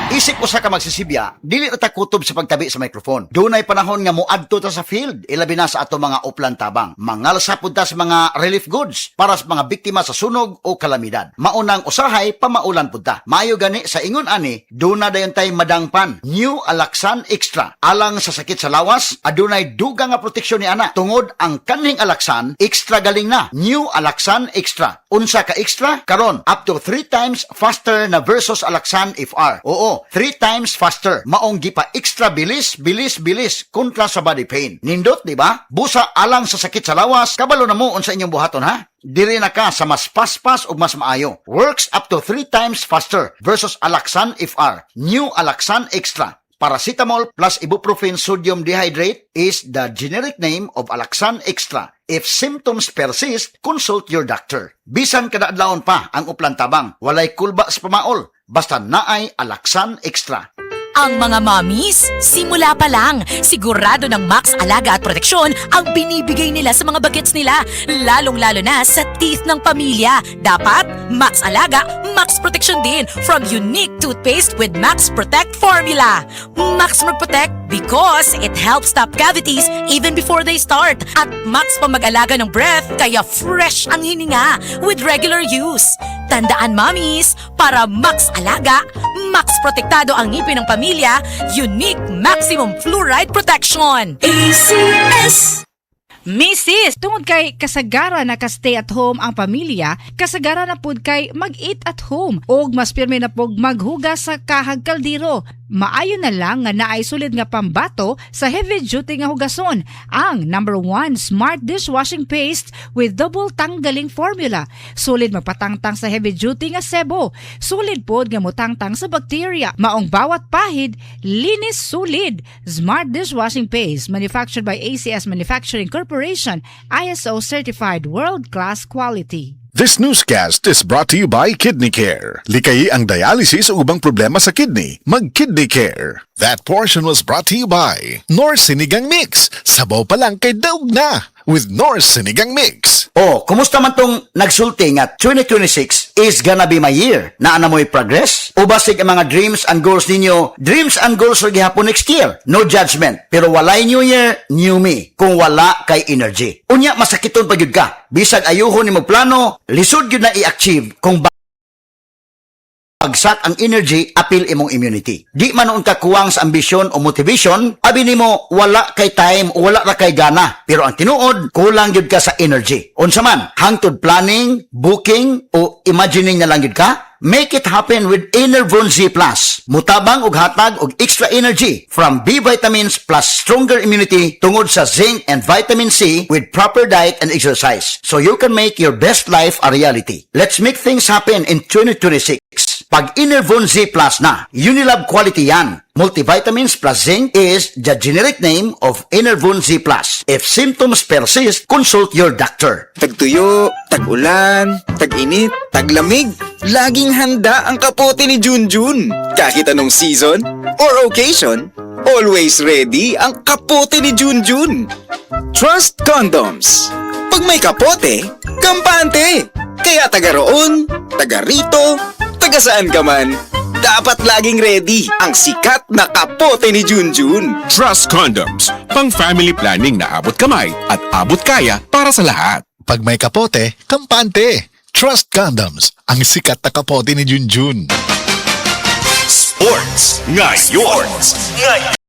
Isip usa ka magsisibya, dili ta kutob sa pagtabi sa microphone. Dunay panahon nga moadto ta sa field, ilabi na sa ato mga uplan tabang. Mangalsa pud ta sa mga relief goods para sa mga biktima sa sunog o kalamidad. Maunang usahay pamaulan pud ta. Maayo gani sa ingon ani, duna dayon tay madangpan. New Alaxan Extra. Alang sa sakit sa lawas, adunay dugang nga proteksyon ni ana. Tungod ang kaning Alaxan, extra galing na. New Alaxan Extra. Unsa ka extra? Karon up to 3 times faster na versus Alaxan FR. Oo, 3 times faster. Maong gipa extra bilis kontra sa body pain. Nindot, di ba? Busa alang sa sakit sa lawas, kabalo na mo unsa inyong buhaton ha? Diri na ka sa mas paspas ug mas maayo. Works up to 3 times faster versus Alaxan FR. New Alaxan Extra. Paracetamol plus ibuprofen sodium dehydrate is the generic name of Alaxan Extra. If symptoms persist, consult your doctor. Bisan kada adlawon pa ang uplan tabang, walay kulba sa pamaol, basta naay Alaxan Extra. Ang mga mommies, simula pa lang, sigurado ng Max Alaga at Proteksyon ang binibigay nila sa mga bagets nila, lalong-lalo na sa teeth ng pamilya. Dapat, Max Alaga, Max Proteksyon din from unique toothpaste with Max Protect formula. Max Protect because it helps stop cavities even before they start. At Max pa mag-alaga ng breath kaya fresh ang hininga with regular use. Tandaan mommies, para Max Alaga, Max Protektado ang ngipin ng pamilya, unique maximum fluoride protection. ACS! Mrs. Tungod kay kasagara na ka-stay at home ang pamilya, kasagara na pud kay mag-eat at home og mas pirmi na pug maghugas sa kahag kaldero. Maayo na lang nga naay sulid nga pambato sa heavy duty nga hugason, ang number 1 Smart Dishwashing Paste with double tanggaling formula. Sulid magpatangtang sa heavy duty nga sebo, sulid pod nga motangtang sa bacteria. Maong bawat pahid, linis sulid. Smart Dishwashing Paste manufactured by ACS Manufacturing Corporation, ISO certified world-class quality. This newscast is brought to you by Kidney Care. Likayi ang dialysis o ubang problema sa kidney. Mag-Kidney Care. That portion was brought to you by North Sinigang Mix. Sabaw pa lang kay daog na with North Sinigang Mix. Oh, kumusta man tong nagsulti nga 2026 is gonna be my year? Naana mo'y progress? O basig ang mga dreams and goals ninyo? Dreams and goals or gihapon next year? No judgment. Pero walay new year, new me. Kung wala kay energy. Unya, masakiton pa yun ka. Bisag ayuhon ni magplano, lisod yun na i-achieve kung bagsak ang energy, apil imong immunity. Di man noon ka kuwang sa ambisyon o motivation, abi nimo wala kay time o wala ra kay gana. Pero ang tinuod, kulang yun ka sa energy. Unsa man, hangtod planning, booking, o imagining na lang yun ka, make it happen with Enervon Z+. Mutabang og hatag og extra energy from B vitamins plus stronger immunity tungod sa zinc and vitamin C with proper diet and exercise. So you can make your best life a reality. Let's make things happen in 2026. Pag Enervon Z Plus na, Unilab quality yan. Multivitamins plus zinc is the generic name of Enervon Z Plus. If symptoms persist, consult your doctor. Tagtuyo, tag-ulan, tag-init, taglamig. Laging handa ang kapote ni Junjun. Kahit anong season or occasion, always ready ang kapote ni Junjun. Trust Condoms. Pag may kapote, kampante. Kaya taga roon, taga rito, taga saan ka man, dapat laging ready ang sikat na kapote ni Junjun. Trust Condoms, pang family planning na abot kamay at abot kaya para sa lahat. Pag may kapote, kampante. Trust Condoms, ang sikat na kapote ni Junjun. Sports ngayon.